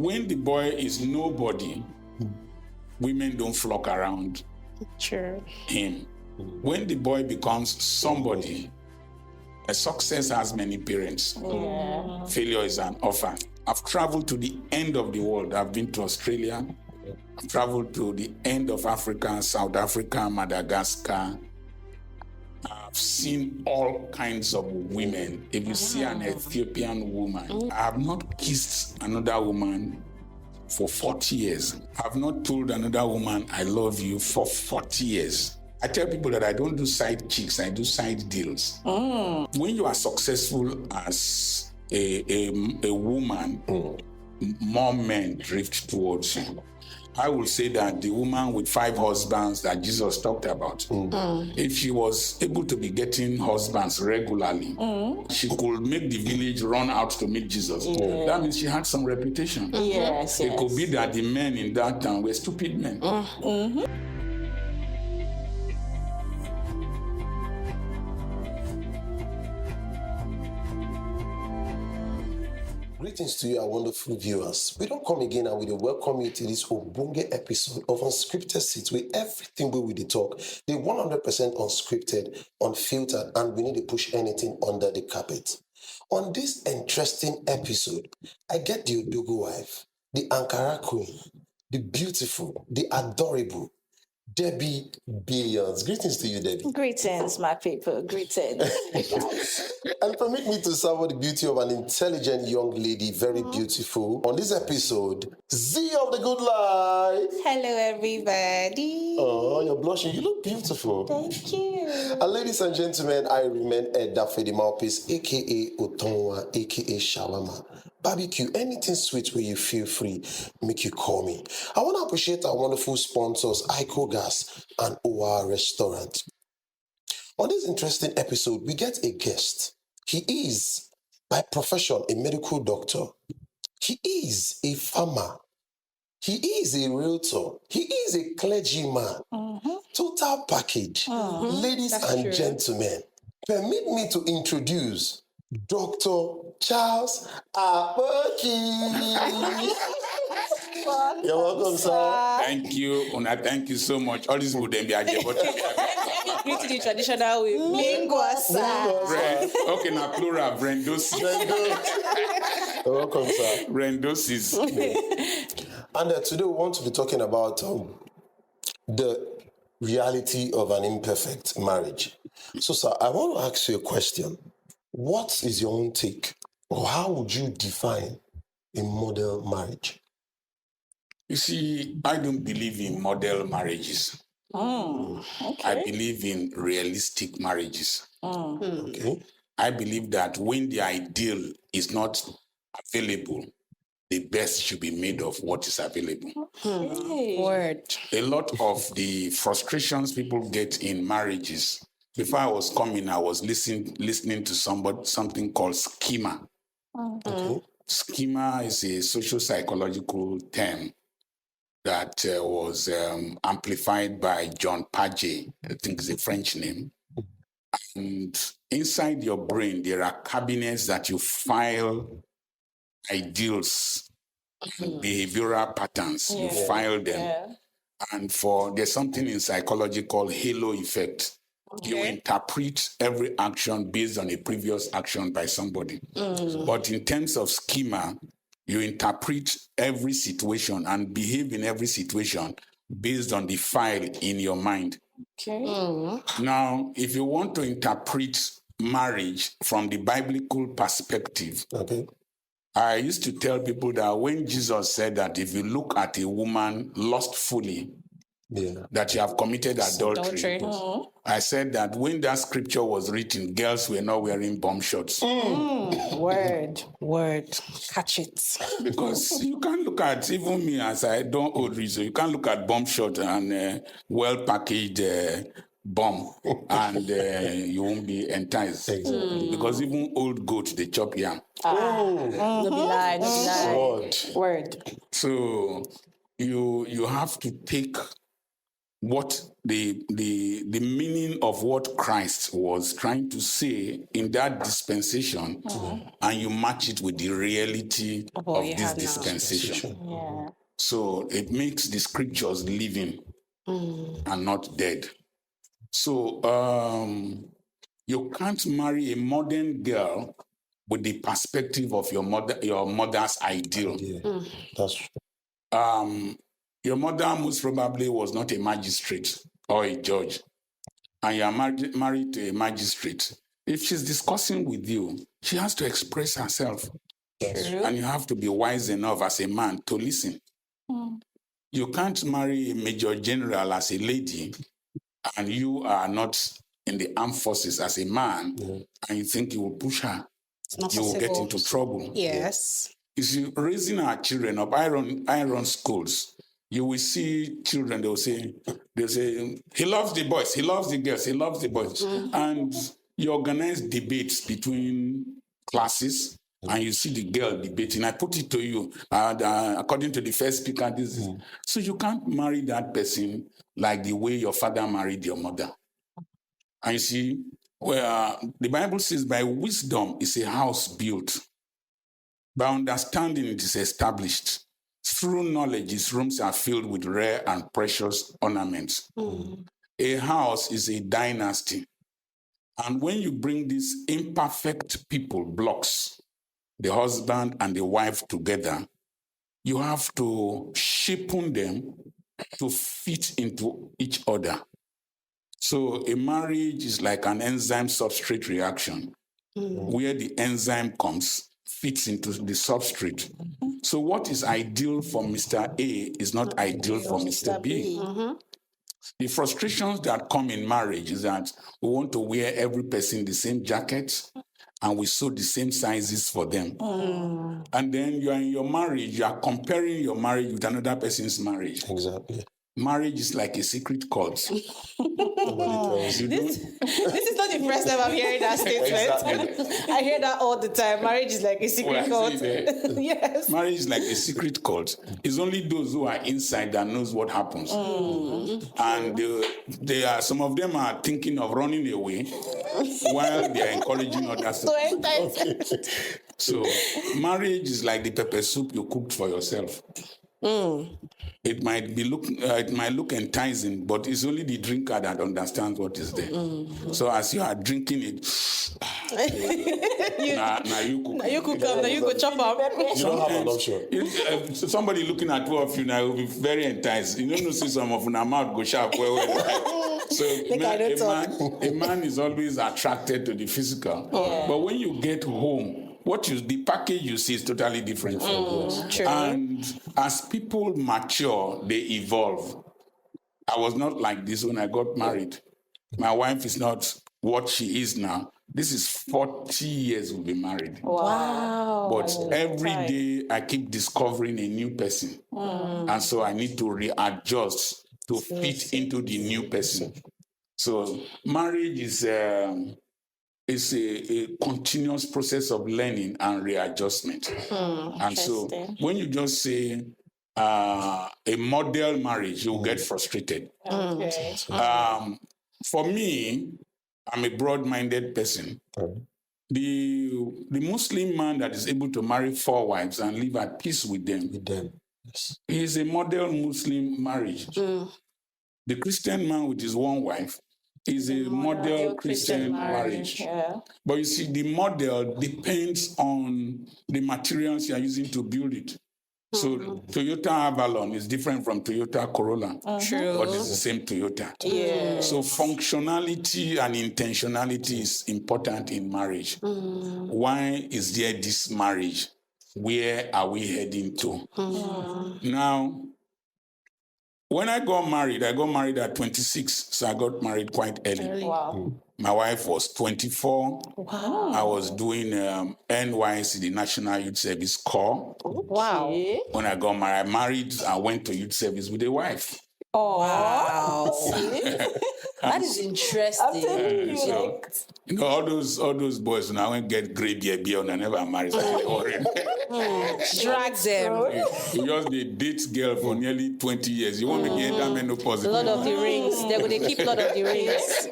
when the boy is nobody, women don't flock around him. When the boy becomes somebody, a success has many parents. Failure is an orphan. I've traveled to the end of the world. I've been to Australia. I've traveled to the end of Africa, South Africa, Madagascar. I've seen all kinds of women. If you see an Ethiopian woman, I have not kissed another woman for 40 years. I've not told another woman I love you for 40 years. I tell people that I don't do side chicks, I do side deals. When you are successful as a woman, more men drift towards you. I will say that the woman with 5 husbands that Jesus talked about, if she was able to be getting husbands regularly, she could make the village run out to meet Jesus. That means she had some reputation. It could be that the men in that town were stupid men. Greetings to you, our wonderful viewers. We don't come again and we do welcome you to this Obonge episode of Unscripted Seat, where everything we will talk, they 100% unscripted, unfiltered, and we need to push anything under the carpet. On this interesting episode, I get the odogwu wife, the Ankara queen, the beautiful, the adorable, Debby Billions. Greetings to you, Debby. Greetings, my people. Greetings. And permit me to savor the beauty of an intelligent young lady, very beautiful. On this episode, Z of the Good Life. Hello, everybody. Oh, you're blushing. You look beautiful. Thank you. And ladies and gentlemen, I remain Edafe, the Dmouthpiece, a.k.a. Otonwa, a.k.a. Shawarma. Barbecue, anything sweet where you feel free, make you call me. I want to appreciate our wonderful sponsors, Ico Gas and OR Restaurant. On this interesting episode, we get a guest. He is, by profession, a medical doctor. He is a farmer. He is a realtor. He is a clergyman. Total package. Ladies and gentlemen, permit me to introduce Dr. Charles Apoki. You're welcome, sir. Thank you, Una. Thank you so much. All this would then be a Greet the traditional way. Okay, now plural, Brendosis. You're welcome, sir. Brendosis. And today we want to be talking about the reality of an imperfect marriage. So, sir, I want to ask you a question. What is your own take, or how would you define a model marriage? You see, I don't believe in model marriages. I believe in realistic marriages. Okay. I believe that when the ideal is not available, the best should be made of what is available. Word. A lot of the frustrations people get in marriages. Before I was coming, I was listening to something called schema. Schema is a social psychological term that was amplified by John Paget. I think it's a French name. And inside your brain, there are cabinets that you file ideals and behavioral patterns. You file them. And there's something in psychology called halo effect. You interpret every action based on a previous action by somebody. But in terms of schema, you interpret every situation and behave in every situation based on the file in your mind. Now, if you want to interpret marriage from the biblical perspective, I used to tell people that when Jesus said that if you look at a woman lustfully, that you have committed adultery. I said that when that scripture was written, girls were not wearing bomb shorts. Word. Catch it. Because you can't look at, even me as I don't hold reason, you can't look at bomb short and well-packaged bomb and you won't be enticed. Because even old goats, they chop yam. No be lie. Word. So you have to take what the meaning of what Christ was trying to say in that dispensation, and you match it with the reality of this dispensation. Yeah. So it makes the scriptures living and not dead. So you can't marry a modern girl with the perspective of your mother's ideal. That's true. Your mother most probably was not a magistrate or a judge, and you are married to a magistrate. If she's discussing with you, she has to express herself. True. And you have to be wise enough as a man to listen. You can't marry a major general as a lady, and you are not in the armed forces as a man, and you think you will push her. You will get into trouble. Yes. You see, raising our children up, iron schools, you will see children, they'll say, he loves the boys, he loves the girls, he loves the boys. And you organize debates between classes, and you see the girl debating. I put it to you, according to the first speaker, this is. So you can't marry that person like the way your father married your mother. And you see, the Bible says, by wisdom is a house built. By understanding it is established. Through knowledge, its rooms are filled with rare and precious ornaments. A house is a dynasty. And when you bring these imperfect people, blocks, the husband and the wife together, you have to shapen them to fit into each other. So a marriage is like an enzyme substrate reaction, where the enzyme fits into the substrate. So what is ideal for Mr. A is not ideal for Mr. B. The frustrations that come in marriage is that we want to wear every person the same jacket, and we sew the same sizes for them. And then you are in your marriage, you are comparing your marriage with another person's marriage. Exactly. Marriage is like a secret cult. Nobody tells you. This is not the first time I'm hearing that statement. Exactly. I hear that all the time. Marriage is like a secret cult. Yes. Marriage is like a secret cult. It's only those who are inside that knows what happens. And they are, some of them are thinking of running away while they are encouraging others to enter. So marriage is like the pepper soup you cooked for yourself. It might look enticing, but it's only the drinker that understands what is there. So as you are drinking it, now you cook. Now you cook up, now you go chop up. You don't have an option. Somebody looking at two of you now will be very enticed. You don't know, see some of your mouth go sharp. So a man is always attracted to the physical. But when you get home, the package you see is totally different from yours. True. And as people mature, they evolve. I was not like this when I got married. My wife is not what she is now. This is 40 years we've been married. Wow. But every day I keep discovering a new person. And so I need to readjust to fit into the new person. So marriage is a continuous process of learning and readjustment. And so when you just say a model marriage, you'll get frustrated. For me, I'm a broad-minded person. The Muslim man that is able to marry 4 wives and live at peace with them. Yes. Is a model Muslim marriage. The Christian man with his 1 wife is a model Christian marriage. Yeah. But you see, the model depends on the materials you are using to build it. So Toyota Avalon is different from Toyota Corolla. True. But it's the same Toyota. Yeah. So functionality and intentionality is important in marriage. Why is there this marriage? Where are we heading to? Now, when I got married at 26, so I got married quite early. Wow. My wife was 24. Wow. I was doing NYC, the National Youth Service Corps. Wow. When I got married, I went to youth service with a wife. Oh, Wow. That is interesting. I'm telling you, So, you know, all those boys now get gray beard and never marry. Drag them. You just they date girl for nearly 20 years. You want to get that menopause. Lord of the Rings. They're going to keep Lord of the Rings.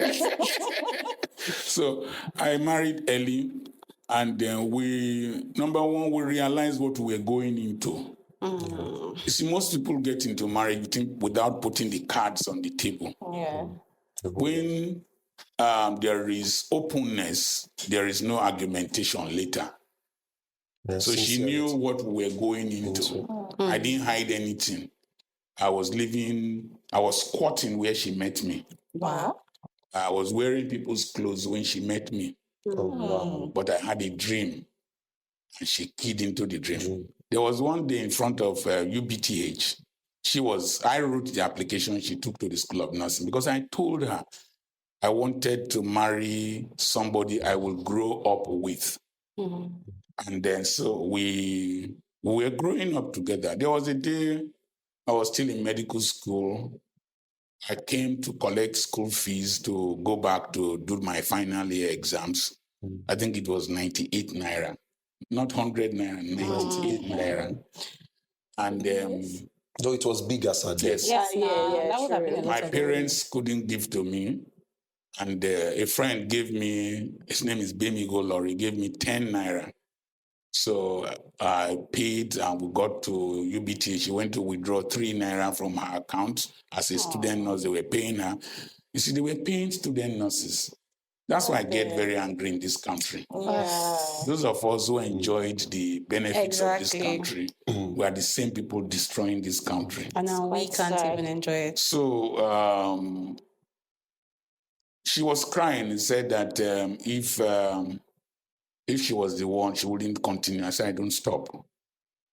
So I married early, and then we realized what we were going into. You see, most people get into marriage without putting the cards on the table. Yeah. When there is openness, there is no argumentation later. So she knew what we were going into. I didn't hide anything. I was squatting where she met me. Wow. I was wearing people's clothes when she met me. But I had a dream, and she keyed into the dream. There was one day in front of UBTH. I wrote the application she took to the School of Nursing because I told her I wanted to marry somebody I will grow up with. And then so we were growing up together. There was a day I was still in medical school. I came to collect school fees to go back to do my final year exams. I think it was 98 naira. Not 100 naira, 98 naira. And though it was big as a day. yes, Yeah. That would have been a lot my of parents couldn't give to me. And a friend gave me, his name is Bemi Golori, gave me 10 naira. So I paid and we got to UBT. She went to withdraw 3 naira from her account as a student nurse. They were paying her. You see, they were paying student nurses. That's why I get very angry in this country. Yeah. Those of us who enjoyed the benefits of this Exactly. country, we are the same people destroying this country. And now we Quite can't sad. even enjoy it. So she was crying and said that if she was the one, she wouldn't continue. I said, I don't stop.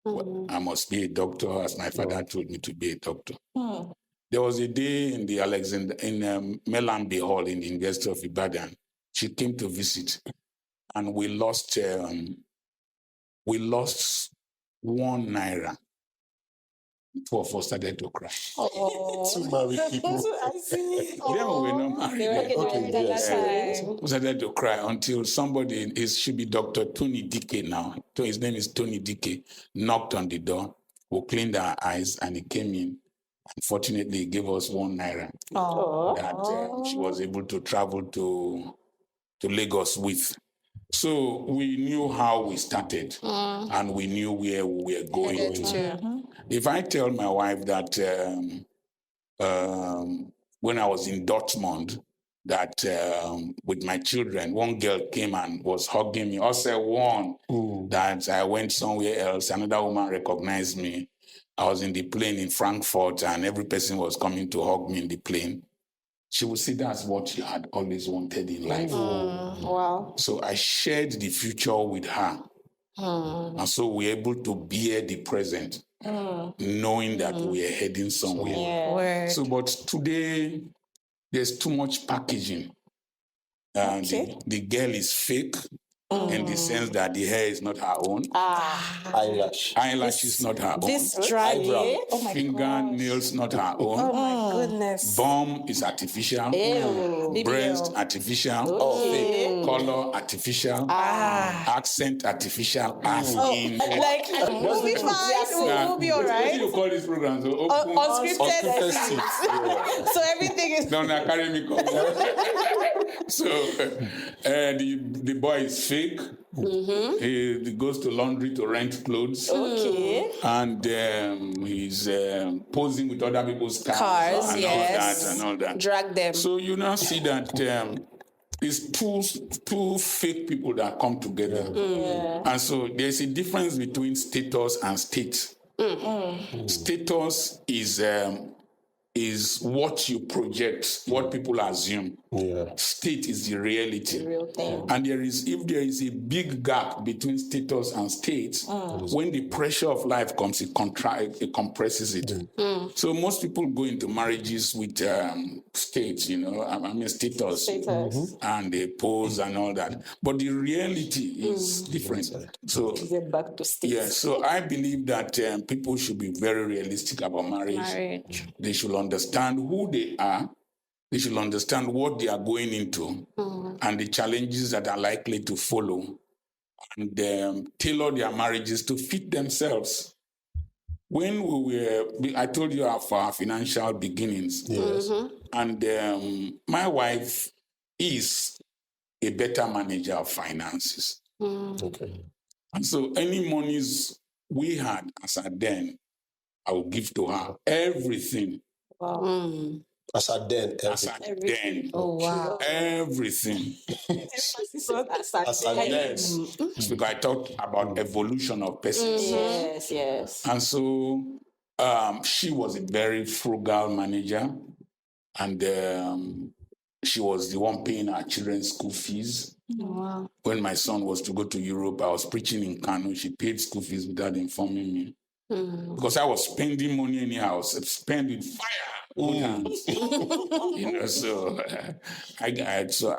Well, I must be a doctor, as my father told me to be a doctor. There was a day in the Melambe Hall in the University of Ibadan. She came to visit, and we lost 1 naira. Two of us started to cry. Two married people. I see. Then we were not married. They were getting Okay, married at yes. that time. We started to cry until somebody, it should be Dr. Tony Dike now. His name is Tony Dike, knocked on the door. We cleaned our eyes, and he came in. Unfortunately, he gave us 1 naira that she was able to travel to Lagos with. So we knew how we started, and we knew where we were going to. If I tell my wife that when I was in Dortmund, that with my children, one girl came and was hugging me. Also one that I went somewhere else, another woman recognized me. I was in the plane in Frankfurt, and every person was coming to hug me in the plane. She would say that's what she had always wanted in life. Wow. So I shared the future with her. And so we're able to bear the present, knowing that we're heading somewhere. Yeah. Word. So, but today, there's too much packaging. The girl is fake in the sense that the hair is not her own. Eyelash is not her own. This dragging. Oh my Fingernails not her own. Oh my goodness. Bum is artificial. Breast artificial. Color artificial. Accent artificial. As in. Like, we'll be fine. We'll be all What do right. you call these programs? Unscripted. seat. So everything is. Don't carry me. So the boy is fake. He goes to laundry to rent clothes. Okay. And he's posing with other people's cars and all that. Drag them. So you now see that it's two fake people that come together. And so there's a difference between status and state. Status is what you project, what people assume. State is the reality. Real thing. And if there is a big gap between status and state, when the pressure of life comes, it compresses it. So most people go into marriages with state, status. And they pose and all that. But the reality is different. So Get back to state. so I believe that people should be very realistic about marriage. They should understand who they are. They should understand what they are going into and the challenges that are likely to follow, and tailor their marriages to fit themselves. When I told you of our financial beginnings, Yes. and my wife is a better manager of finances. Okay. And so any monies we had as at then, I would give to her everything. Wow. As at then, As at then. Oh, wow. Everything. As at then. Yes. It's because I talked about evolution of persons. Yes, yes. And so she was a very frugal manager, and she was the one paying our children's school fees. Wow. When my son was to go to Europe, I was preaching in Kano. She paid school fees without informing me. Because I was spending money anyhow, spend with fire. So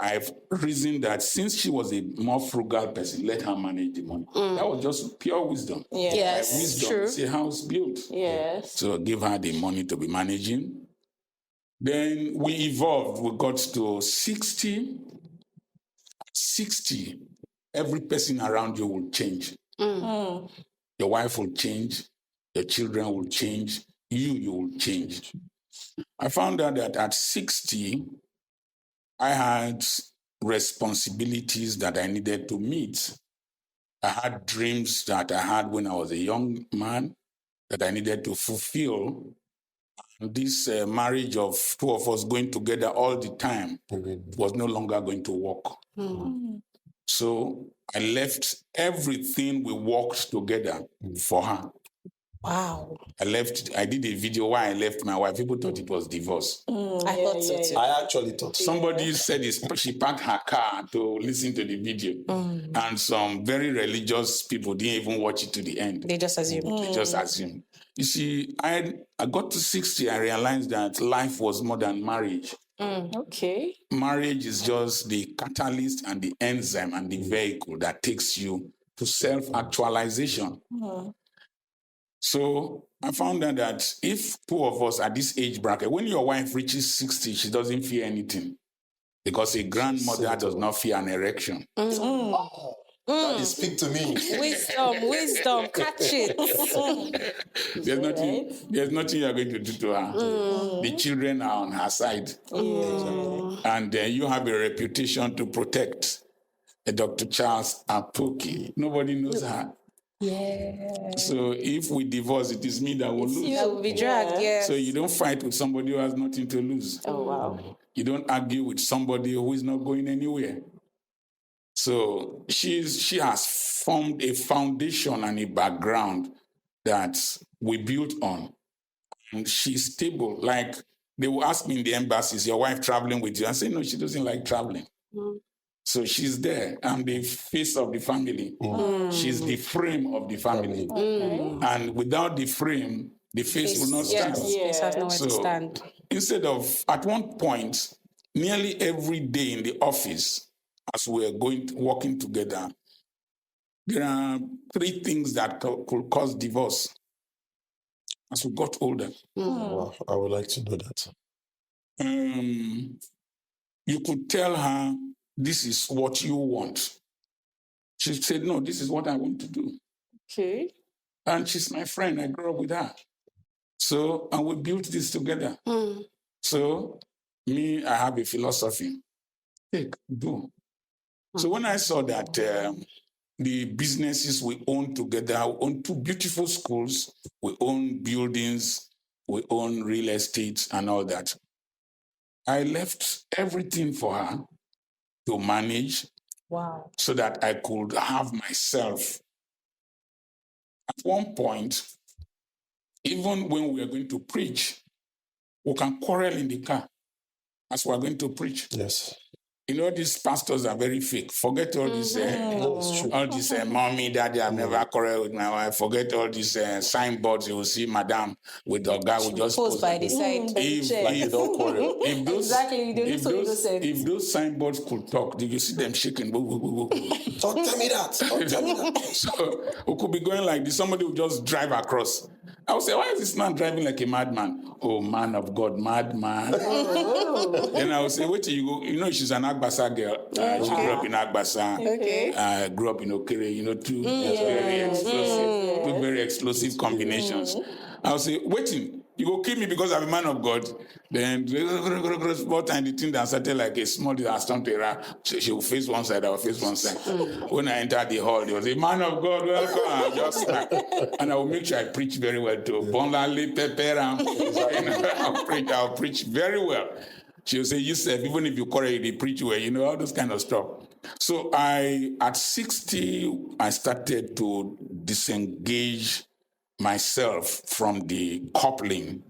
I've reasoned that since she was a more frugal person, let her manage the money. That was just pure wisdom. Yes, Wisdom, true. it's a house built. Yes. So give her the money to be managing. Then we evolved. We got to 60. 60, every person around you will change. Your wife will change. Your children will change. You will change. I found out that at 60, I had responsibilities that I needed to meet. I had dreams that I had when I was a young man that I needed to fulfill. And this marriage of two of us going together all the time was no longer going to work. So I left everything we worked together for her. Wow. I did a video why I left my wife. People thought it was divorce. I thought so too. I actually thought. Somebody said she parked her car to listen to the video. And some very religious people didn't even watch it to the end. They just assumed. They just assumed. You see, I got to 60, I realized that life was more than marriage. Okay. Marriage is just the catalyst and the enzyme and the vehicle that takes you to self-actualization. So I found out that if two of us at this age bracket, when your wife reaches 60, she doesn't fear anything because a grandmother does not fear an erection. Daddy, speak to me. Wisdom, catch it. There's nothing you're going to do to her. The children are on her side. And you have a reputation to protect. Dr. Charles Apoki. Nobody knows her. Yeah. So if we divorce, it is me that will lose. I will be dragged, yes. So you don't fight with somebody who has nothing to lose. Oh, wow. You don't argue with somebody who is not going anywhere. So she has formed a foundation and a background that we built on. And she's stable. Like they will ask me in the embassy, is your wife traveling with you? I say, no, she doesn't like traveling. So she's there. I'm the face of the family. She's the frame of the family. And without the frame, the face will not stand. Yes, has nowhere to stand. Instead of, at one point, nearly every day in the office, as we're working together, there are 3 things that could cause divorce as we got older. Wow, I would like to know that. You could tell her, this is what you want. She said, no, this is what I want to do. Okay. And she's my friend. I grew up with her. So, and we built this together. So, I have a philosophy. Take, do. So when I saw that the businesses we own together, we own 2 beautiful schools, we own buildings, we own real estate and all that, I left everything for her to manage. Wow. So that I could have myself. At one point, even when we are going to preach, we can quarrel in the car as we are going to preach. Yes. You know, these pastors are very fake. Forget all this, mommy, daddy, I've never quarreled with my wife. Forget all these signboards. You will see madam with the guy who just post by the side. If those signboards could talk, did you see them shaking? Don't tell me that. Don't tell me that. So we could be going like this. Somebody will just drive across I would say, why is this man driving like a madman? Oh, man of God, madman. Then I would say, wait till you go. You know, she's an Agbasa girl. She grew up in Agbasa. Okay. Grew up in Okere. You know, two very explosive combinations. I would say, waiting. You go kill me because I'm a man of God. Then, more time the thing that started like a small disaster. She will face one side, I will face one side. When I entered the hall, there was a man of God, welcome. I just like, and I will make sure I preach very well too. Bonlali Pepera. I'll preach very well. She will say, Yusuf, even if you correct, they preach well, you know, all those kind of stuff. So at 60, I started to disengage myself from the coupling.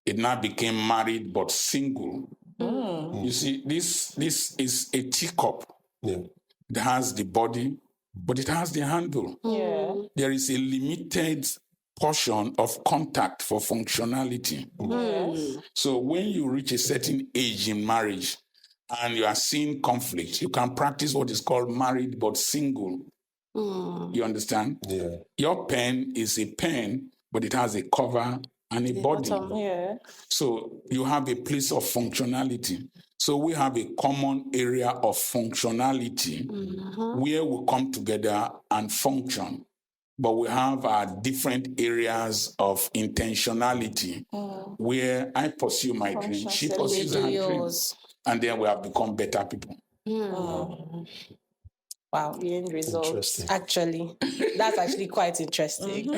It now became married but single. You see, this is a teacup. It has the body, but it has the handle. There is a limited portion of contact for functionality. So when you reach a certain age in marriage and you are seeing conflict, you can practice what is called married but single. You understand? Yeah. Your pen is a pen, but it has a cover and a body. So you have a place of functionality. So we have a common area of functionality where we come together and function. But we have our different areas of intentionality where I pursue my dream, she pursues her dream. And then we have become better people. Wow, the end result. Actually, that's actually quite interesting.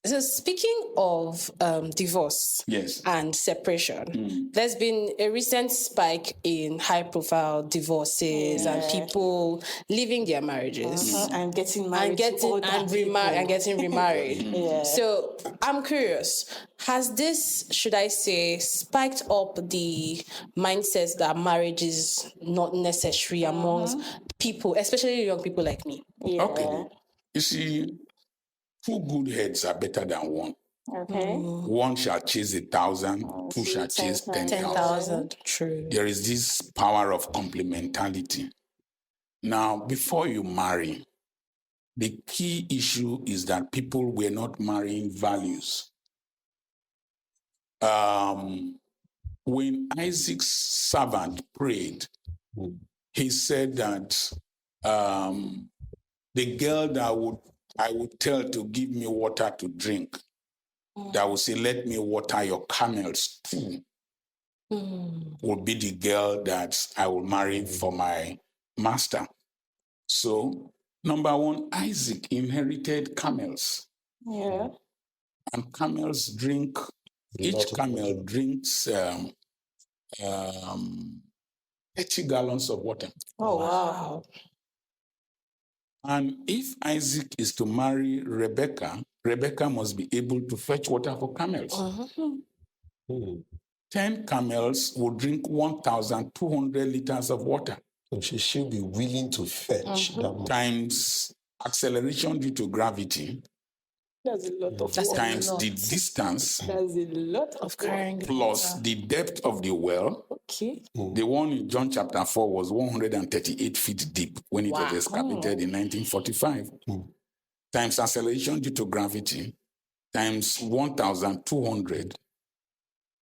So speaking of divorce and separation, there's been a recent spike in high-profile divorces and people leaving their marriages and getting married and getting remarried. So I'm curious, has this, should I say, spiked up the mindset that marriage is not necessary amongst people, especially young people like me? Okay, you see, 2 good heads are better than one. One shall chase 1,000, two shall chase 10,000. True. There is this power of complementarity. Now, before you marry, the key issue is that people were not marrying values. When Isaac's servant prayed, he said that the girl that I would tell to give me water to drink, that would say, let me water your camels too, would be the girl that I will marry for my master. So, number one, Isaac inherited camels. And camels drink, each camel drinks 30 gallons of water. Oh, wow. And if Isaac is to marry Rebecca, Rebecca must be able to fetch water for camels. 10 camels will drink 1,200 liters of water. So she should be willing to fetch that much. Times acceleration due to gravity. That's a lot of times the distance. That's a lot of carrying plus the depth of the well. The one in John chapter 4 was 138 feet deep when it was excavated in 1945. Times acceleration due to gravity times 1,200.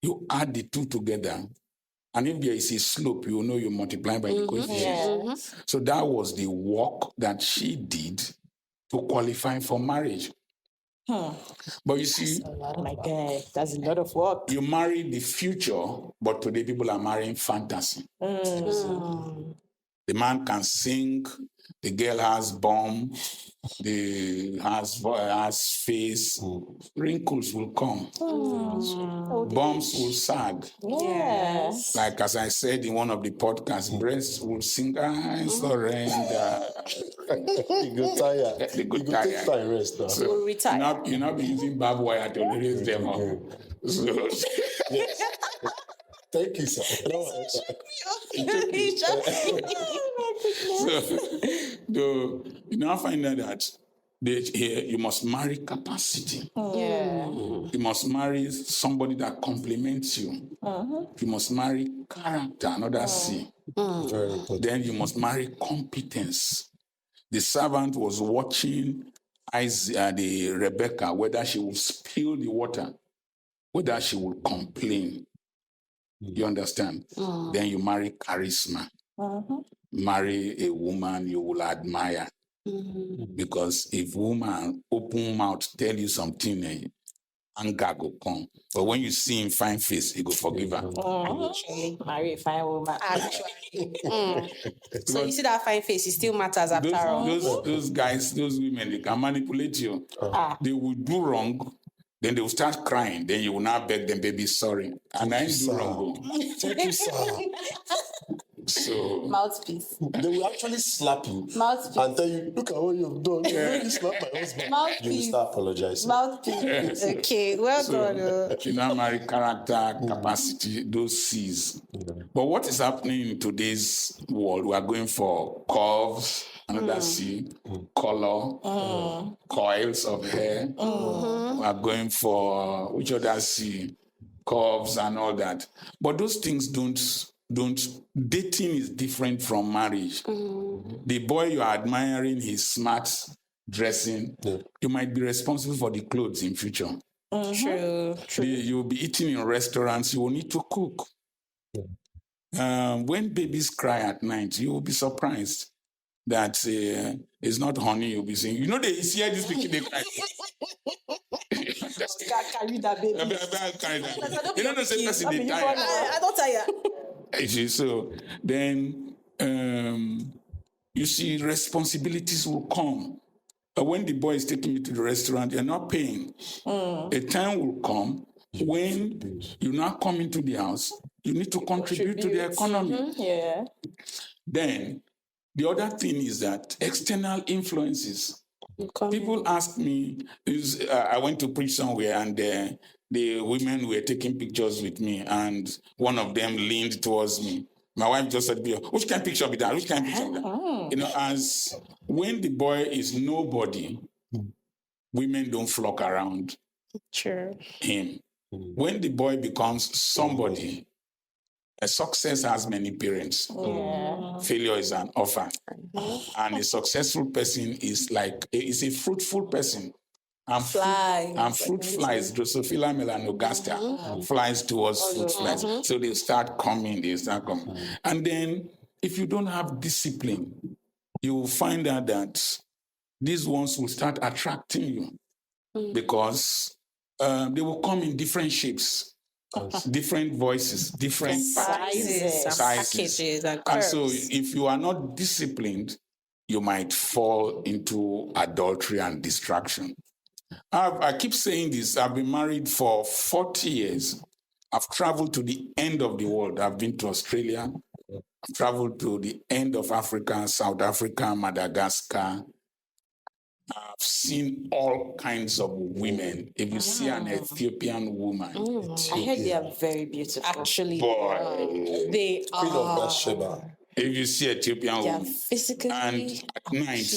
You add the two together, and if there is a slope, you know you multiply by the coefficient. So that was the work that she did to qualify for marriage. But you see, my God, that's a lot of work. You marry the future, but today people are marrying fantasy. The man can sing, the girl has bomb, has face, wrinkles will come, bombs will sag. Yes. Like as I said in one of the podcasts, breasts will sing, I surrender. You go tired. You go take time rest now. So You'll retire. you're not be using barbed wire to raise them up. So, thank you, sir. So you now find out that here you must marry capacity. You must marry somebody that complements you. You must marry character, another C. Then you must marry competence. The servant was watching the Rebecca, whether she will spill the water, whether she will complain. You understand? Then you marry charisma. Marry a woman you will admire. Because if woman open mouth tell you something, anger go come. But when you see him fine face, he go forgive her. Actually, marry a fine woman. Actually. So you see that fine face, it still matters after all. Those guys, those women, they can manipulate you. They will do wrong, then they will start crying. Then you will now beg them, baby, sorry. And I ain't do wrong. Thank you, sir. So Mouthpiece. They will actually slap you Mouthpiece. and tell you, look at what you've done. You really slapped my husband. Mouthpiece. You will start apologizing. Mouthpiece. Okay, well done. You now marry character, capacity, those C's. But what is happening in today's world? We are going for curves, another C, color, coils of hair. We are going for which other C, curves and all that. But those things don't. Dating is different from marriage. The boy you are admiring, his smart dressing, you might be responsible for the clothes in future. True. You'll be eating in restaurants, you will need to cook. When babies cry at night, you will be surprised that it's not honey you'll be saying. You know, they hear this picture, they cry. Carry that baby. You know, the same person they tire. I don't tire. So then you see responsibilities will come. But when the boy is taking you to the restaurant, you're not paying. A time will come when you now come into the house, you need to contribute to the economy. Yeah. Then the other thing is that external influences. People ask me, I went to preach somewhere and the women were taking pictures with me and one of them leaned towards me. My wife just said, which kind of picture be that? Which kind of picture be that? You know, as when the boy is nobody, women don't flock around him. When the boy becomes somebody, a success has many parents. Failure is an orphan. And a successful person is a fruitful person. And fruit flies, Drosophila melanogaster, flies towards fruit flies. So they start coming. And then if you don't have discipline, you will find out that these ones will start attracting you because they will come in different shapes. Different voices, different sizes, packages, and curves. So if you are not disciplined, you might fall into adultery and distraction. I keep saying this. I've been married for 40 years. I've traveled to the end of the world. I've been to Australia. I've traveled to the end of Africa, South Africa, Madagascar. I've seen all kinds of women. If you see an Ethiopian woman, I heard they are very beautiful. Actually, they are. If you see Ethiopian women, physically and at night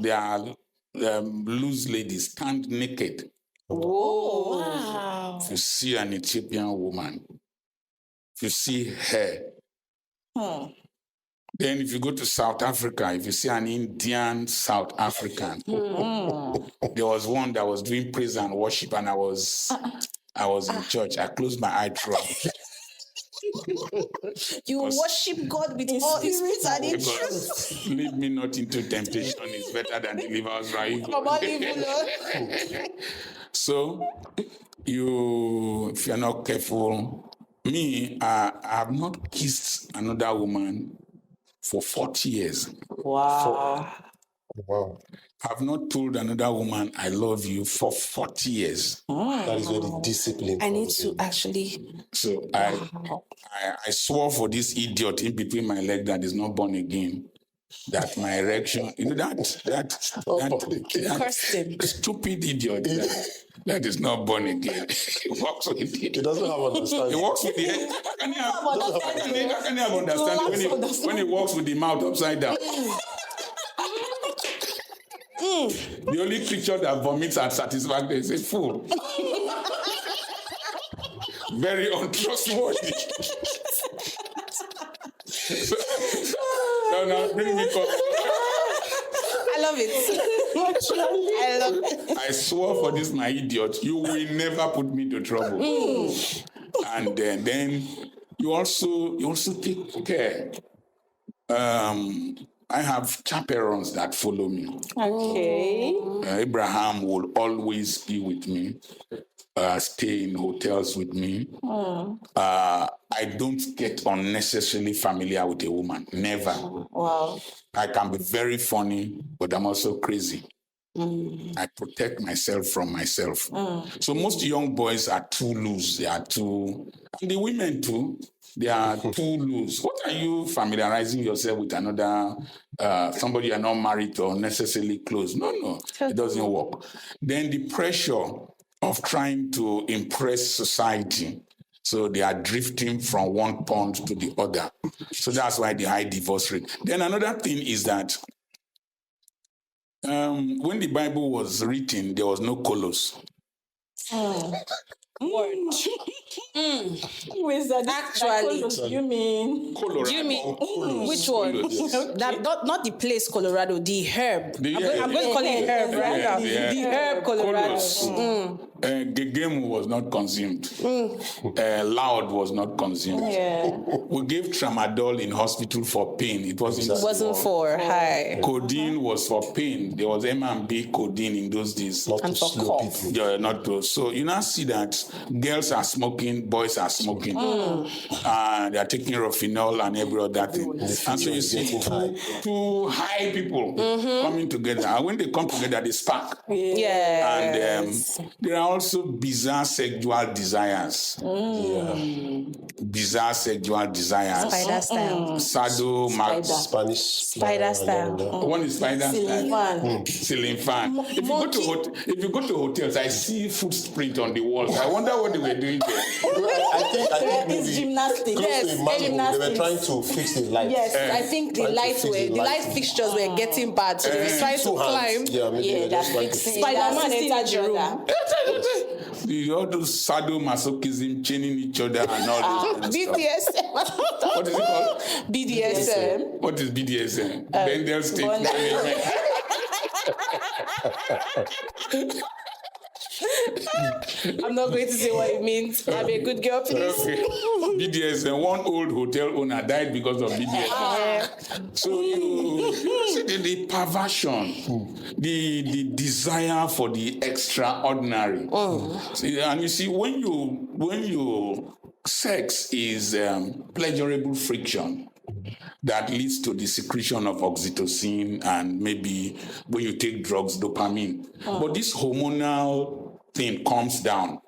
they are loose ladies, stand naked. Oh, wow! If you see an Ethiopian woman, if you see her. Then if you go to South Africa, if you see an Indian South African, there was one that was doing praise and worship and I was in church. I closed my eye throughout. You worship God with all his spirit and in truth. Lead me not into temptation is better than deliver us from evil. So if you're not careful, I have not kissed another woman for 40 years. Wow. I've not told another woman I love you for 40 years. That is where the discipline. I need to actually. So I swore for this idiot in between my leg that is not born again. That my erection, that stupid idiot that is not born again. He walks with it. He doesn't have understanding. He walks with the head. How can you have understanding when he walks with the mouth upside down? The only creature that vomits at satisfaction is a fool. Very untrustworthy. I love it. I love it. I swore for this, my idiot, you will never put me to trouble. And then you also take care. I have chaperones that follow me. Okay. Abraham will always be with me, stay in hotels with me. I don't get unnecessarily familiar with a woman. Never. Wow. I can be very funny, but I'm also crazy. I protect myself from myself. So most young boys are too loose. They are too, and the women too, they are too loose. What are you familiarizing yourself with another, somebody you're not married to or necessarily close? No, it doesn't work. Then the pressure of trying to impress society. So they are drifting from one pond to the other. So that's why the high divorce rate. Then another thing is that when the Bible was written, there was no colors. Actually, you mean Colorado. Do you mean which one? That not the place Colorado, the herb. I'm going to call it herb right now. The herb Colorado. Gegemu was not consumed. Loud was not consumed. We gave tramadol in hospital for pain. It wasn't for high. Codeine was for pain. There was M&B codeine in those days. Not to slow people. Yeah, not to. So you now see that girls are smoking, boys are smoking. They are taking Rofinol and every other thing. And so you see two high people coming together. And when they come together, they spark. Yeah. And there are also bizarre sexual desires. Bizarre sexual desires. Spider style. Spanish Spider style. One is spider style. Ceiling fan. If you go to hotels, I see footprint on the walls. I wonder what they were doing there. I think it's gymnastics. They were trying to fix the lights. Yes, I think the light fixtures were getting bad, so they were trying to climb. That's fixing. Spider-Man entered the room. All those sadomasochism, chaining each other and all this. BDSM. What is it called? BDSM. What is BDSM? Bendel State Management. I'm not going to say what it means. I'm a good girl, please. Okay. BDSM. One old hotel owner died because of BDSM. So you see the perversion, the desire for the extraordinary. See, and you see when you sex is pleasurable friction that leads to the secretion of oxytocin and maybe when you take drugs, dopamine. But this hormonal thing comes down.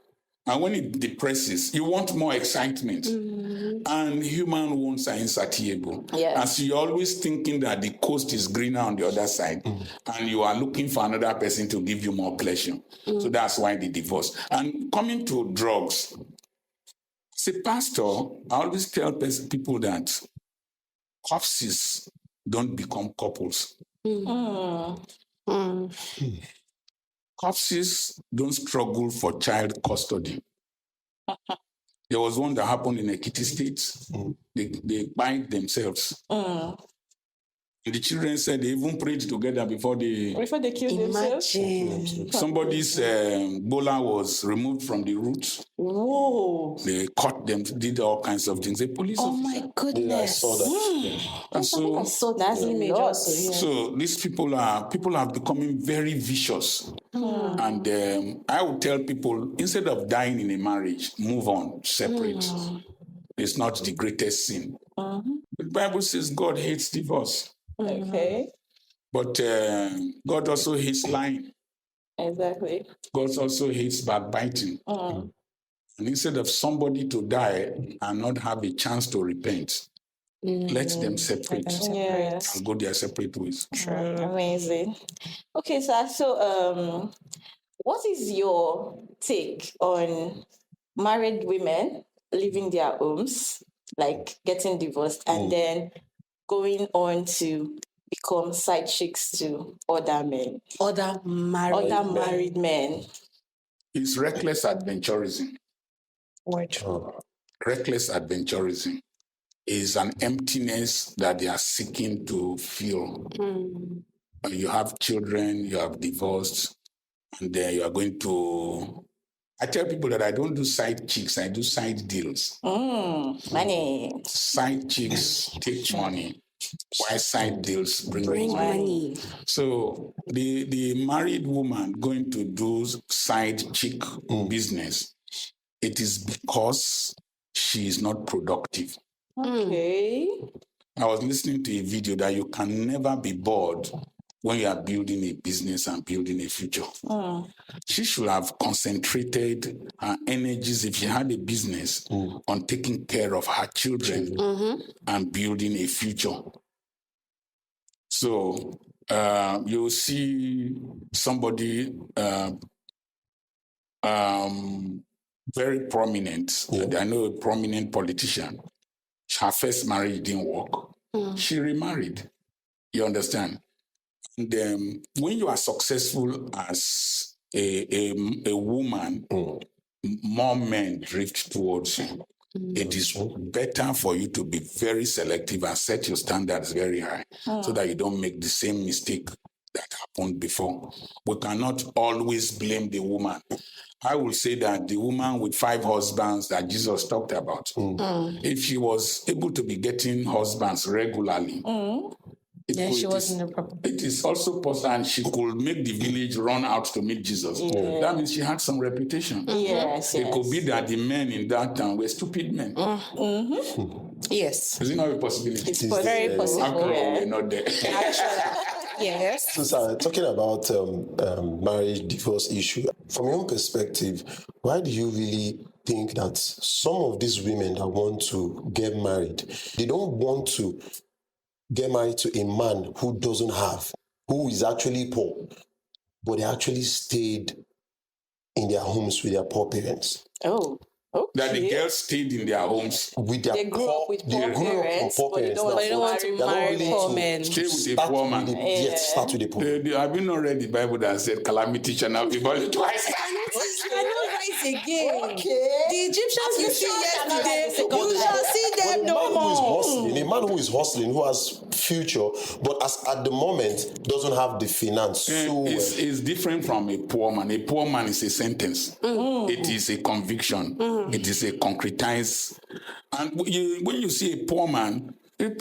And when it depresses, you want more excitement. And human wants are insatiable. And so you're always thinking that the coast is greener on the other side. And you are looking for another person to give you more pleasure. So that's why the divorce. And coming to drugs, as a pastor, I always tell people that corpses don't become couples. Corpses don't struggle for child custody. There was one that happened in Ekiti State. They bind themselves. And the children said they even prayed together before they killed themselves. Somebody's bola was removed from the roots. Whoa. They caught them, did all kinds of things. The police My goodness. Yeah, I saw that. And so, I saw that image also. so these people are becoming very vicious. And I would tell people, instead of dying in a marriage, move on, separate. It's not the greatest sin. The Bible says God hates divorce. Okay. But God also hates lying. Exactly. God also hates backbiting. And instead of somebody to die and not have a chance to repent, let them separate and go their separate ways. Amazing. Okay, so what is your take on married women leaving their homes, like getting divorced, and then going on to become side chicks to other men? Other married men. It's reckless adventurism. Reckless adventurism is an emptiness that they are seeking to fill. you have children, you have divorced, and then you are going to... I tell people that I don't do side chicks, I do side deals. Money. Side chicks take money, while side deals bring money. So the married woman going to do side chick business, it is because she is not productive. Okay. I was listening to a video that you can never be bored when you are building a business and building a future. She should have concentrated her energies, if she had a business, on taking care of her children and building a future. So you'll see somebody very prominent. I know a prominent politician. Her first marriage didn't work. She remarried. You understand? And when you are successful as a woman, more men drift towards you. It is better for you to be very selective and set your standards very high so that you don't make the same mistake that happened before. We cannot always blame the woman. I will say that the woman with 5 husbands that Jesus talked about, if she was able to be getting husbands regularly, she wasn't a problem. It is also possible, and she could make the village run out to meet Jesus. That means she had some reputation. It could be that the men in that town were stupid men. Yes. Is it not a possibility? It's very possible. After all, we're not there. Yes. So, sir, talking about marriage divorce issue, from your own perspective, why do you really think that some of these women that want to get married, they don't want to get married to a man who doesn't have, who is actually poor, but they actually stayed in their homes with their poor parents? Oh. Okay. That the girls stayed in their homes with their they grew up with poor parents, but they don't want to marry poor men. Stay with a poor man. Start with a poor man. Have you not read the Bible that said calamity shall not befall you twice? I know right again. Okay. The Egyptians you see yesterday, you shall see them no more. A man who is hustling, who has future, but at the moment doesn't have the finance. It's different from a poor man. A poor man is a sentence. It is a conviction. It is a concretized. And when you see a poor man,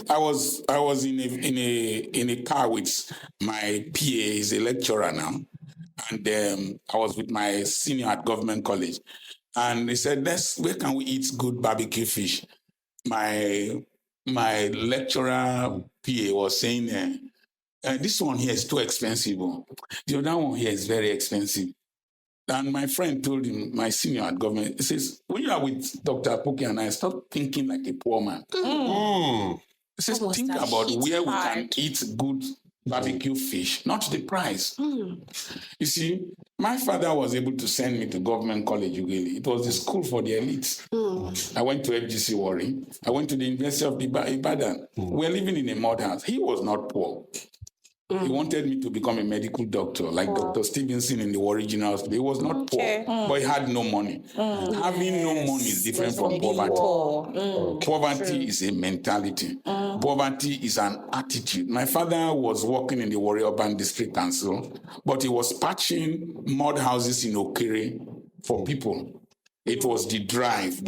I was in a car with my PA, he's a lecturer now, and I was with my senior at government college, and he said, where can we eat good barbecue fish? My lecturer PA was saying, this one here is too expensive. The other one here is very expensive. And my friend told him, my senior at government, he says, when you are with Dr. Apoki and I, stop thinking like a poor man. He says, think about where we can eat good barbecue fish, not the price. You see, my father was able to send me to government college, Ughelli. It was the school for the elites. I went to FGC Warri. I went to the University of Ibadan. We were living in a mud house. He was not poor. He wanted me to become a medical doctor, like Dr. Stevenson in the original hospital. He was not poor, but he had no money. Having no money is different from poverty. Poverty is a mentality. Poverty is an attitude. My father was working in the Warri Urban District Council, but he was patching mud houses in Okere for people. It was the drive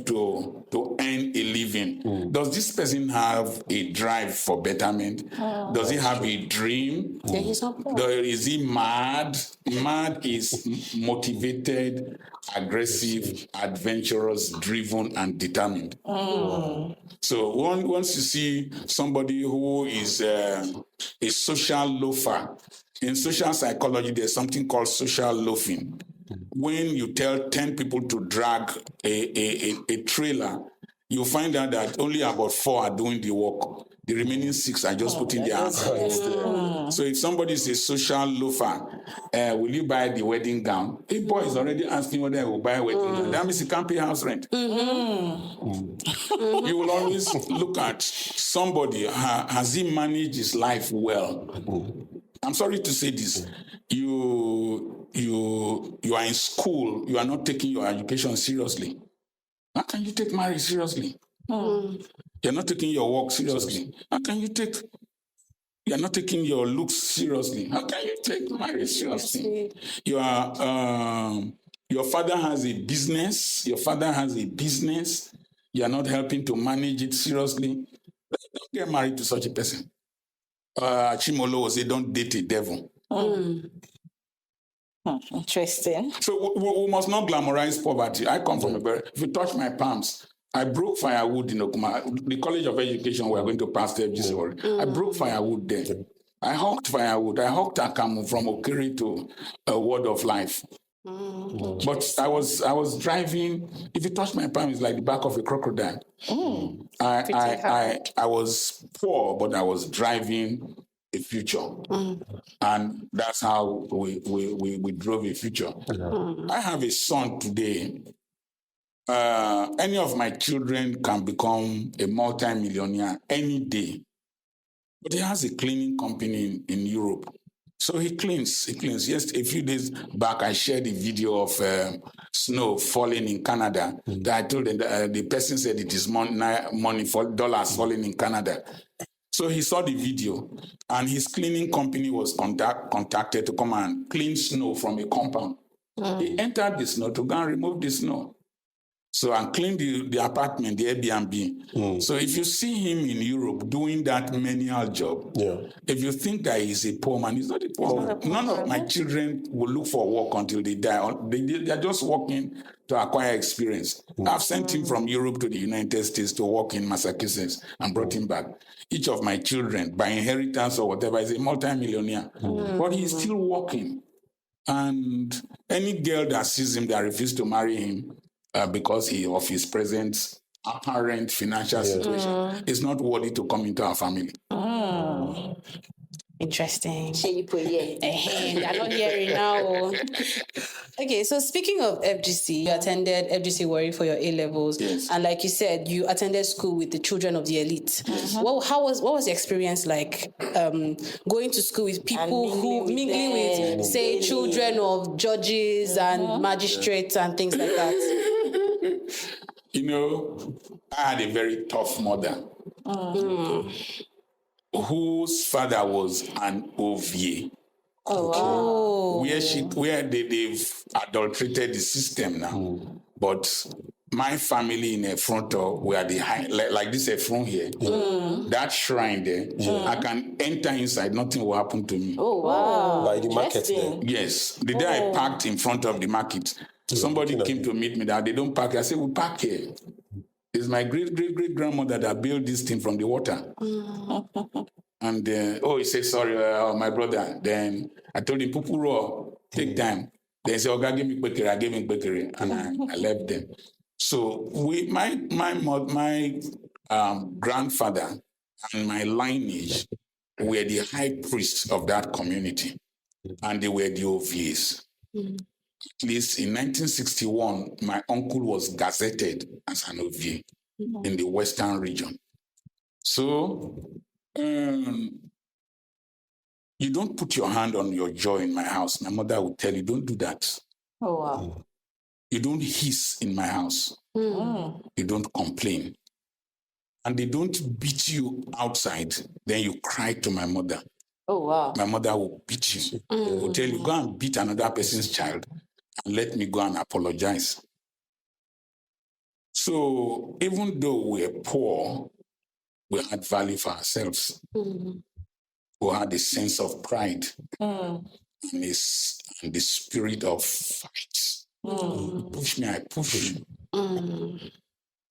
to earn a living. Does this person have a drive for betterment? Does he have a dream? Yeah, he's not poor. Is he mad? Mad is motivated, aggressive, adventurous, driven, and determined. So once you see somebody who is a social loafer, in social psychology, there's something called social loafing. When you tell 10 people to drag a trailer, you find out that only about 4 are doing the work. The remaining 6 are just putting their hands on. So if somebody is a social loafer, will you buy the wedding gown? A boy is already asking whether he will buy a wedding gown. That means he can't pay house rent. You will always look at somebody, has he managed his life well? I'm sorry to say this. You are in school, you are not taking your education seriously. How can you take marriage seriously? You're not taking your work seriously. How can you take You are not taking your looks seriously. How can you take marriage seriously? Your father has a business. Your father has a business. You are not helping to manage it seriously. Don't get married to such a person. Chimolo will say, don't date a devil. Interesting. So we must not glamorize poverty. I come from a very, if you touch my palms, I broke firewood in Okuma, the College of Education. We are going to pass the FGC. I broke firewood there. I hawked firewood. I hawked Akamu from Okiri to a Word of Life. But I was driving. If you touch my palm, it's like the back of a crocodile. I was poor, but I was driving a future, and that's how we drove a future. I have a son today. Any of my children can become a multi-millionaire any day, but he has a cleaning company in Europe. So he cleans. Yes, a few days back, I shared a video of snow falling in Canada. That I told them the person said it is money for dollars falling in Canada. So he saw the video, and his cleaning company was contacted to come and clean snow from a compound. He entered the snow to go and remove the snow. So and clean the apartment, the Airbnb. So if you see him in Europe doing that menial job, if you think that he's a poor man, he's not a poor man. None of my children will look for work until they die. They're just working to acquire experience. I've sent him from Europe to the United States to work in Massachusetts and brought him back. Each of my children, by inheritance or whatever, is a multi-millionaire. But he's still working. And any girl that sees him that refuses to marry him, because of his present apparent financial situation, is not worthy to come into our family. Interesting. They are not hearing now. Okay, so speaking of FGC, you attended FGC Warri for your A-levels. Yes. And like you said, you attended school with the children of the elite. What was the experience like going to school with people who mingling with, say, children of judges and magistrates and things like that? You know, I had a very tough mother whose father was an OVA. Where they've adulterated the system now. But my family in Effronto were the high, like this Effron here, that shrine there, I can enter inside, nothing will happen to me. Oh, wow. By the market there? Yes. The day I parked in front of the market, somebody came to meet me that they don't park. I said, we park here. It's my great-great-great-grandmother that built this thing from the water. And he said, sorry, my brother. Then I told him, Pupuro, take time. Then he said, Oga, give me Bekere. I gave him Bekere. And I left them. So my grandfather and my lineage were the high priests of that community. And they were the OVs. At least in 1961, my uncle was gazetted as an OVA in the Western region. So you don't put your hand on your jaw in my house. My mother would tell you, don't do that. Oh, wow. You don't hiss in my house. You don't complain. And they don't beat you outside. Then you cry to my mother. Oh, wow. My mother will beat you. Will tell you, go and beat another person's child and let me go and apologize. So even though we're poor, we had value for ourselves. We had a sense of pride and the spirit of fight. You push me, I push you.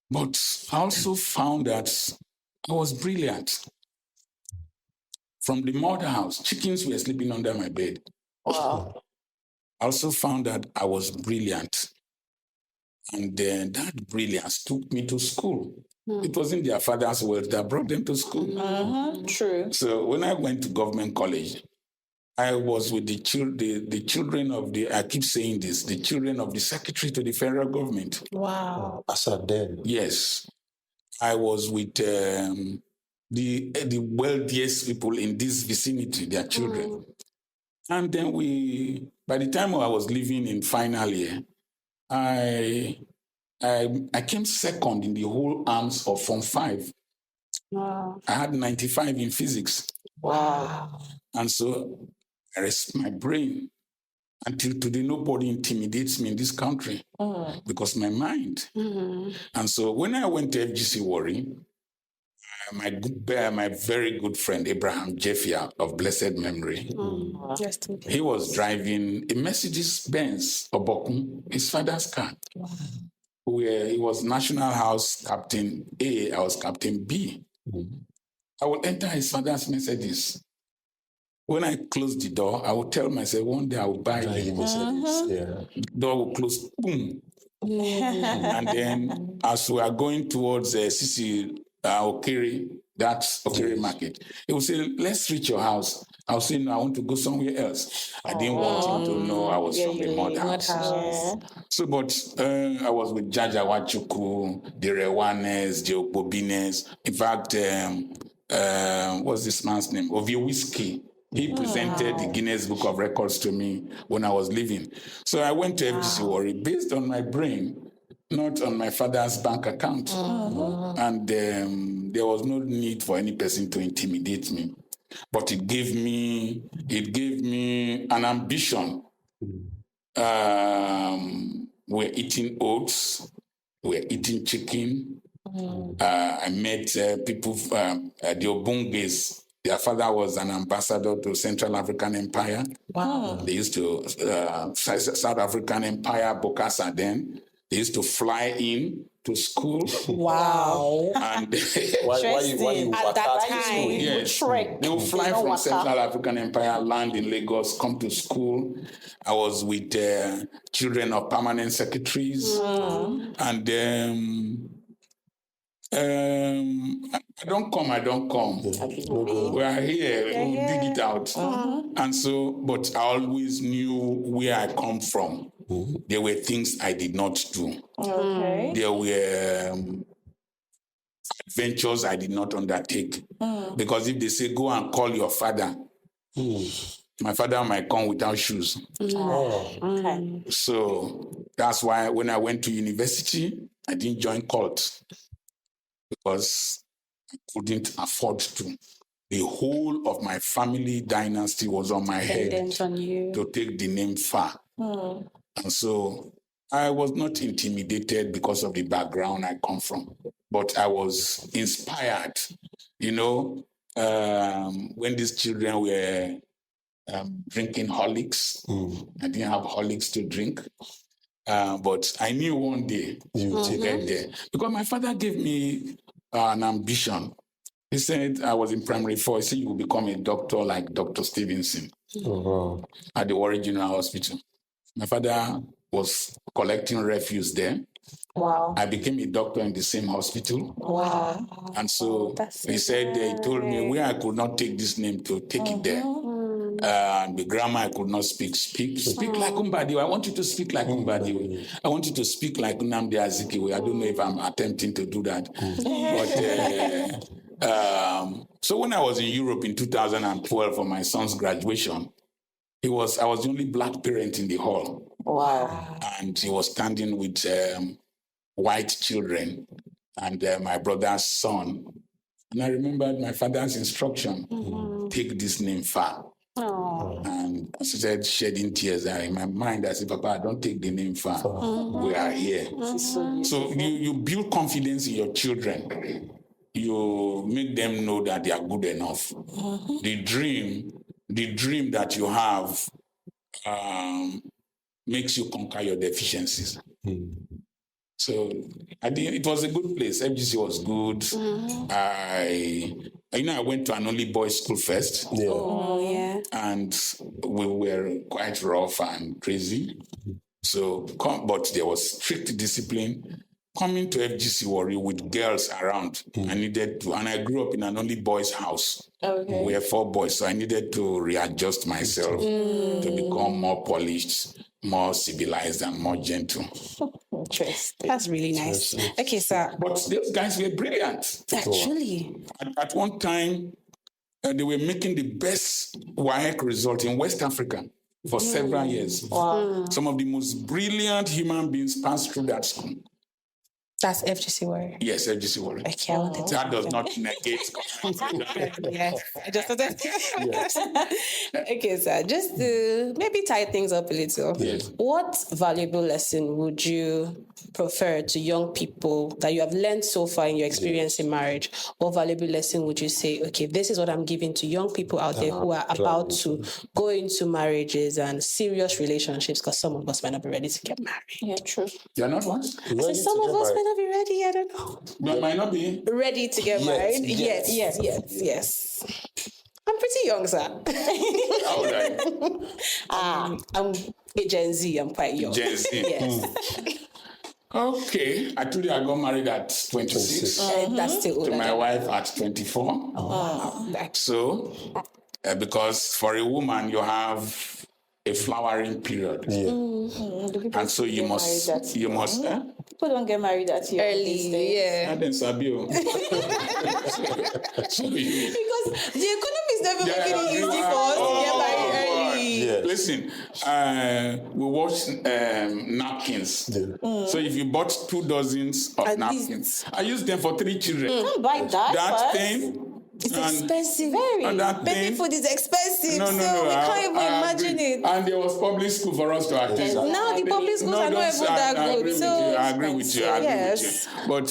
But I also found that I was brilliant. From the mother house, chickens were sleeping under my bed. Wow. I also found that I was brilliant. And then that brilliance took me to school. It wasn't their father's wealth that brought them to school. True. So when I went to government college, I was with the children of the, I keep saying this, the children of the secretary to the federal government. Wow. As a then? Yes. I was with the wealthiest people in this vicinity, their children. And then by the time I was living in final year, I came second in the whole arms of Form 5. Wow. I had 95 in physics. Wow. And so I rest my brain. Until today, nobody intimidates me in this country because my mind. And so when I went to FGC Warri, my very good friend Abraham Jeffia of blessed memory, he was driving a Mercedes-Benz Obokun, his father's car. Where he was National House Captain A, I was Captain B. I will enter his father's Mercedes. When I close the door, I will tell myself, one day I will buy the Mercedes. Door will close, boom. And then as we are going towards Sisi Okere, that's Okere Market, he will say, let's reach your house. I'll say, no, I want to go somewhere else. I didn't want him to know I was from a mud house. So, but I was with Jaja Wachuku, the Rewanes, the Okbobines. In fact, what's this man's name? Ovie Whiskey. He presented the Guinness Book of Records to me when I was leaving. So I went to FGC Warri based on my brain, not on my father's bank account. And there was no need for any person to intimidate me. But it gave me an ambition. We're eating oats, we're eating chicken. I met people, the Obunges. Their father was an ambassador to Central African Empire. Wow. They used to, South African Empire, Bokassa then. They used to fly in to school. Wow. And why you at that time? Yes. They would fly from Central African Empire, land in Lagos, come to school. I was with children of permanent secretaries. And I don't come. We are here. We'll dig it out. And so, but I always knew where I come from. There were things I did not do. There were adventures I did not undertake. Because if they say, go and call your father, my father might come without shoes. So that's why when I went to university, I didn't join cult. Because I couldn't afford to. The whole of my family dynasty was on my head to take the name far. And so I was not intimidated because of the background I come from, but I was inspired. You know, when these children were drinking Horlicks, I didn't have Horlicks to drink. But I knew one day to get there. Because my father gave me an ambition. He said, I was in primary 4. He said, you will become a doctor like Dr. Stevenson at the Warri General Hospital. My father was collecting refuse there. Wow. I became a doctor in the same hospital. Wow. And so he said, he told me where I could not take this name to take it there. The grammar I could not speak like Umbadiwe. I want you to speak like Umbadiwe. I want you to speak like Nnamdi Azikiwe. I don't know if I'm attempting to do that. But so when I was in Europe in 2012 for my son's graduation, I was the only black parent in the hall. Wow. And he was standing with white children and my brother's son. And I remembered my father's instruction, take this name far. And I started shedding tears in my mind. I said, Papa, don't take the name far. We are here. So you build confidence in your children. You make them know that they are good enough. The dream that you have makes you conquer your deficiencies. So it was a good place. FGC was good. I went to an only boys school first. And we were quite rough and crazy. So, but there was strict discipline. Coming to FGC Warri with girls around, I needed to, and I grew up in an only boys house. We were 4 boys, so I needed to readjust myself to become more polished, more civilized, and more gentle. Interesting. That's really nice. Okay, sir. But those guys were brilliant. Actually. At one time, they were making the best WAEC result in West Africa for several years. Wow. Some of the most brilliant human beings passed through that school. That's FGC warrior. Yes, FGC warrior. Okay, I wanted to. That does not negate. Yeah, I just wanted Okay, sir, just to maybe tie things up a little. Yes. What valuable lesson would you prefer to young people that you have learned so far in your experience in marriage? What valuable lesson would you say, okay, this is what I'm giving to young people out there who are about to go into marriages and serious relationships, because some of us might not be ready to get married. Yeah, true. You're not what? So some of us might not be ready, I don't know. You might not be Ready to get married? Yes. I'm pretty young, sir. All right. I'm a Gen Z. I'm quite young. Gen Z. Yes. Okay. I told you I got married at 26. That's still older. To my wife at 24. So, because for a woman, you have a flowering period. And so you must. People don't get married at your early. Yeah. And then Sabio. Because the economy is never making it easy for us to get married early. Yes. Listen, we wash napkins. So if you bought 2 dozens of napkins, I used them for 3 children. Don't buy that. That thing. It's expensive. Very. Baby food is expensive. No, we can't even imagine it. And there was public school for us to attend. Now the public schools are not even that good. I agree with you. But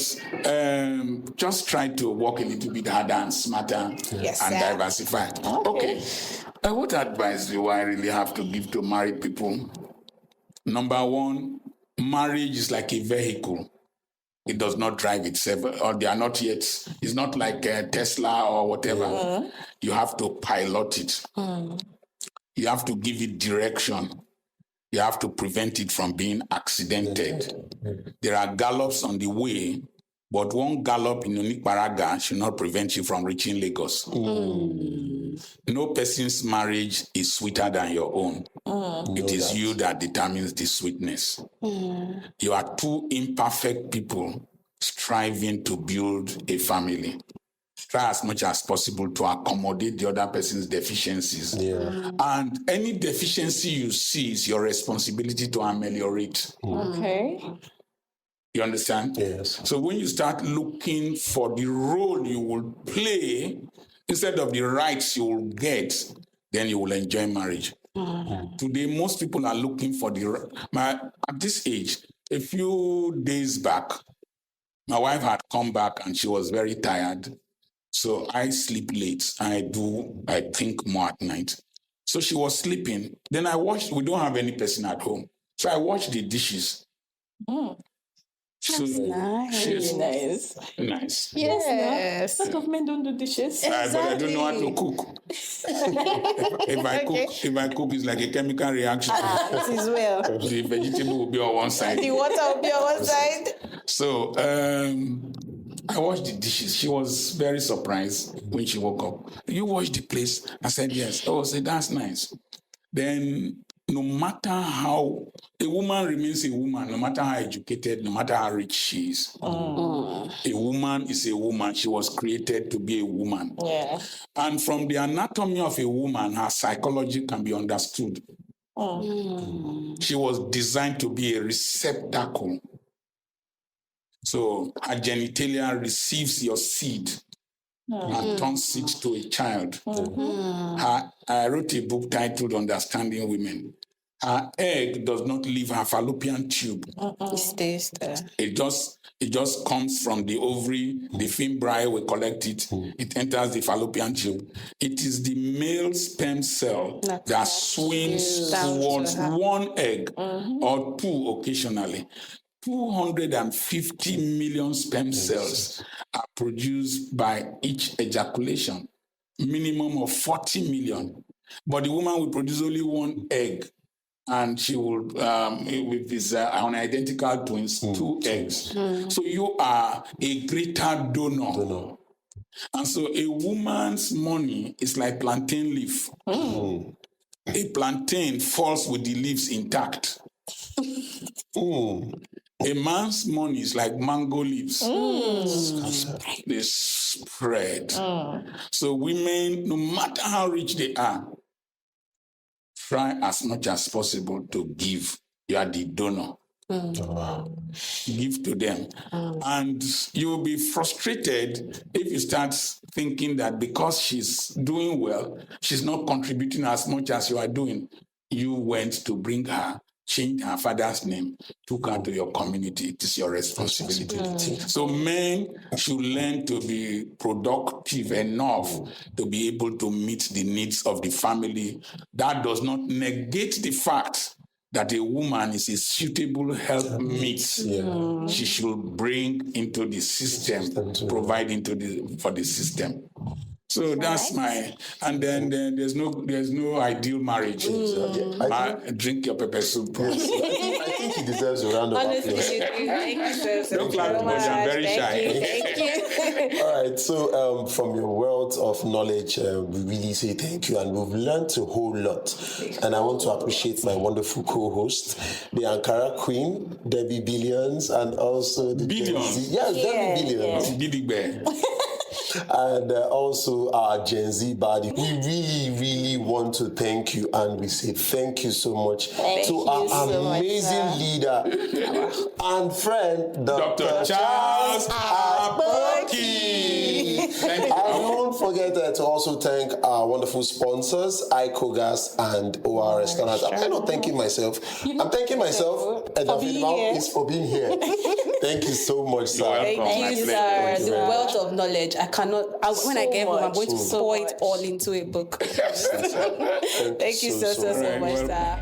just try to work a little bit harder and smarter and diversify. Okay. What advice do I really have to give to married people? Number 1, marriage is like a vehicle. It does not drive itself, or they are not yet. It's not like a Tesla or whatever. You have to pilot it. You have to give it direction. You have to prevent it from being accidented. There are gallops on the way, but one gallop in Unikparaga should not prevent you from reaching Lagos. No person's marriage is sweeter than your own. It is you that determines the sweetness. You are 2 imperfect people striving to build a family. Try as much as possible to accommodate the other person's deficiencies. And any deficiency you see is your responsibility to ameliorate. Okay. You understand? Yes. So when you start looking for the role you will play instead of the rights you will get, then you will enjoy marriage. Today, most people are looking for at this age. A few days back, my wife had come back and she was very tired. So I sleep late. I think more at night. So she was sleeping. Then we don't have any person at home. So I washed the dishes. So nice. Nice. Yes. A lot of men don't do dishes. But I don't know how to cook. If I cook, it's like a chemical reaction. It is well. The vegetable will be on one side. The water will be on one side. So I washed the dishes. She was very surprised when she woke up. You washed the place? I said, yes. Oh, said, that's nice. Then no matter how a woman remains a woman, no matter how educated, no matter how rich she is. A woman is a woman. She was created to be a woman. Yeah. And from the anatomy of a woman, her psychology can be understood. She was designed to be a receptacle. So her genitalia receives your seed and turns it to a child. I wrote a book titled Understanding Women. Her egg does not leave her fallopian tube. It stays there. It just comes from the ovary, the fimbriae will collect it. It enters the fallopian tube. It is the male sperm cell that swings towards one egg or 2 occasionally. 250 million sperm cells are produced by each ejaculation, minimum of 40 million. But the woman will produce only 1 egg, and she will, with these unidentical twins, 2 eggs. So you are a greater donor. And so a woman's money is like plantain leaf. A plantain falls with the leaves intact. A man's money is like mango leaves. They spread. So women, no matter how rich they are, try as much as possible to give. You are the donor. Give to them. And you'll be frustrated if you start thinking that because she's doing well, she's not contributing as much as you are doing. You went to bring her, changed her father's name, took her to your community. It is your responsibility. So men should learn to be productive enough to be able to meet the needs of the family. That does not negate the fact that a woman is a suitable helpmate. She should bring into the system, provide for the system. So that's and then there's no ideal marriage. Drink your pepper soup. I think he deserves a round of applause. Honestly, you do. Thank you so Don't clap because I'm very shy. Thank you. All right, so from your wealth of knowledge, we really say thank you, and we've learned a whole lot. And I want to appreciate my wonderful co-host, the Ankara Queen, Debby Billions, and also the Billions. Debby Billions. Billy Bear. And also our Gen Z body. We really, really want to thank you, and we say thank you so much to our amazing leader and friend, Dr. Charles Apoki. And don't forget to also thank our wonderful sponsors, ICOGAS and ORS Canada. I'm not thanking myself. I'm thanking myself and David Mouthpiece for being here. Thank you so much, sir. Thank you, sir. The wealth of knowledge. When I get home, I'm going to pour it all into a book. Thank you so much, sir.